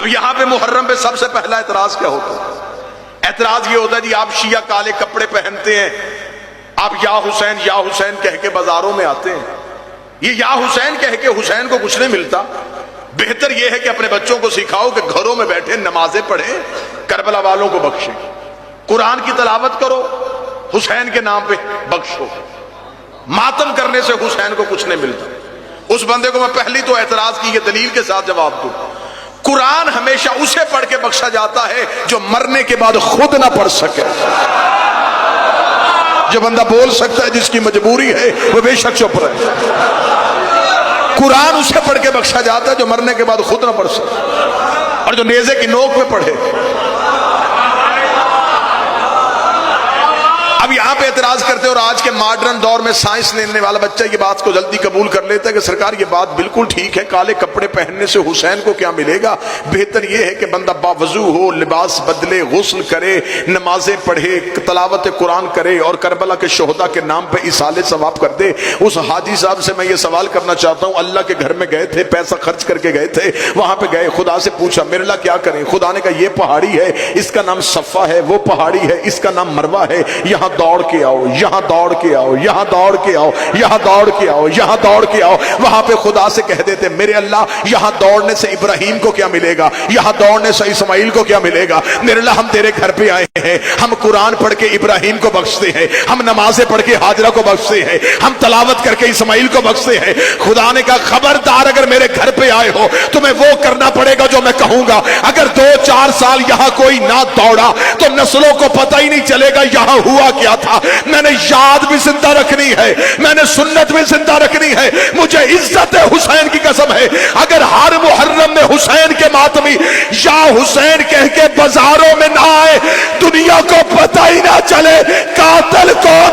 اب یہاں پہ محرم پہ سب سے پہلا اعتراض کیا ہوتا ہے؟ اعتراض یہ ہوتا ہے جی آپ شیعہ کالے کپڑے پہنتے ہیں، آپ یا حسین کہہ کے بازاروں میں آتے ہیں، یہ یا حسین کہہ کے حسین کو کچھ نہیں ملتا۔ بہتر یہ ہے کہ اپنے بچوں کو سکھاؤ کہ گھروں میں بیٹھے نمازیں پڑھیں، کربلا والوں کو بخشیں، قرآن کی تلاوت کرو، حسین کے نام پہ بخشو۔ ماتم کرنے سے حسین کو کچھ نہیں ملتا۔ اس بندے کو میں پہلی تو اعتراض کی یہ دلیل کے ساتھ جواب دوں، قرآن ہمیشہ اسے پڑھ کے بخشا جاتا ہے جو مرنے کے بعد خود نہ پڑھ سکے۔ جو بندہ بول سکتا ہے جس کی مجبوری ہے وہ بے شک چپ رہے۔ قرآن اسے پڑھ کے بخشا جاتا ہے جو مرنے کے بعد خود نہ پڑھ سکے اور جو نیزے کی نوک پہ پڑھے۔ اب یہاں پہ اعتراض کرتے اور آج کے ماڈرن دور میں سائنس لینے والا بچہ یہ بات کو جلدی قبول کر لیتا ہے کہ سرکار یہ بات بالکل ٹھیک ہے، کالے کپڑے پہننے سے حسین کو کیا ملے گا؟ بہتر یہ ہے کہ بندہ باوضو ہو، لباس بدلے، غسل کرے، نمازیں پڑھے، تلاوت قرآن کرے اور کربلا کے شہداء کے نام پہ اصالے ثواب کر دے۔ اس حاجی صاحب سے میں یہ سوال کرنا چاہتا ہوں، اللہ کے گھر میں گئے تھے، پیسہ خرچ کر کے گئے تھے، وہاں پہ گئے، خدا سے پوچھا میرے اللہ کیا کریں؟ خدا نے کہا یہ پہاڑی ہے، اس کا نام صفا ہے، وہ پہاڑی ہے، اس کا نام مروہ ہے، یہاں دوڑ کے آؤ، یہاں دوڑ کے آؤ، یہاں دوڑ کے آؤ، یہاں دوڑ کے آؤ، یہاں دوڑ کے آؤ۔ وہاں پہ خدا سے کہہ دیتے میرے اللہ یہاں دوڑنے سے ابراہیم کو کیا ملے گا، یہاں دوڑنے سے اسماعیل کو کیا ملے گا؟ میرے اللہ ہم تیرے گھر پہ آئے ہیں، ہم قرآن پڑھ کے ابراہیم کو بخشتے ہیں، ہم نمازیں پڑھ کے ہاجرہ کو بخشتے ہیں، ہم تلاوت کر کے اسماعیل کو بخشتے ہیں۔ خدا نے کہا خبردار اگر میرے گھر پہ آئے ہو تمہیں وہ کرنا پڑے گا جو میں کہوں گا۔ اگر 2-4 سال یہاں کوئی نہ دوڑا تو نسلوں کو پتہ ہی نہیں چلے گا یہاں ہوا کیا تھا۔ میں نے یاد بھی زندہ رکھنی ہے، میں نے سنت بھی زندہ رکھنی ہے، مجھے عزت حسین کی قسم ہے اگر ہر محرم میں حسین کے ماتمی یا حسین کہہ کے بازاروں میں نہ آئے، دنیا کو پتہ ہی نہ چلے قاتل کون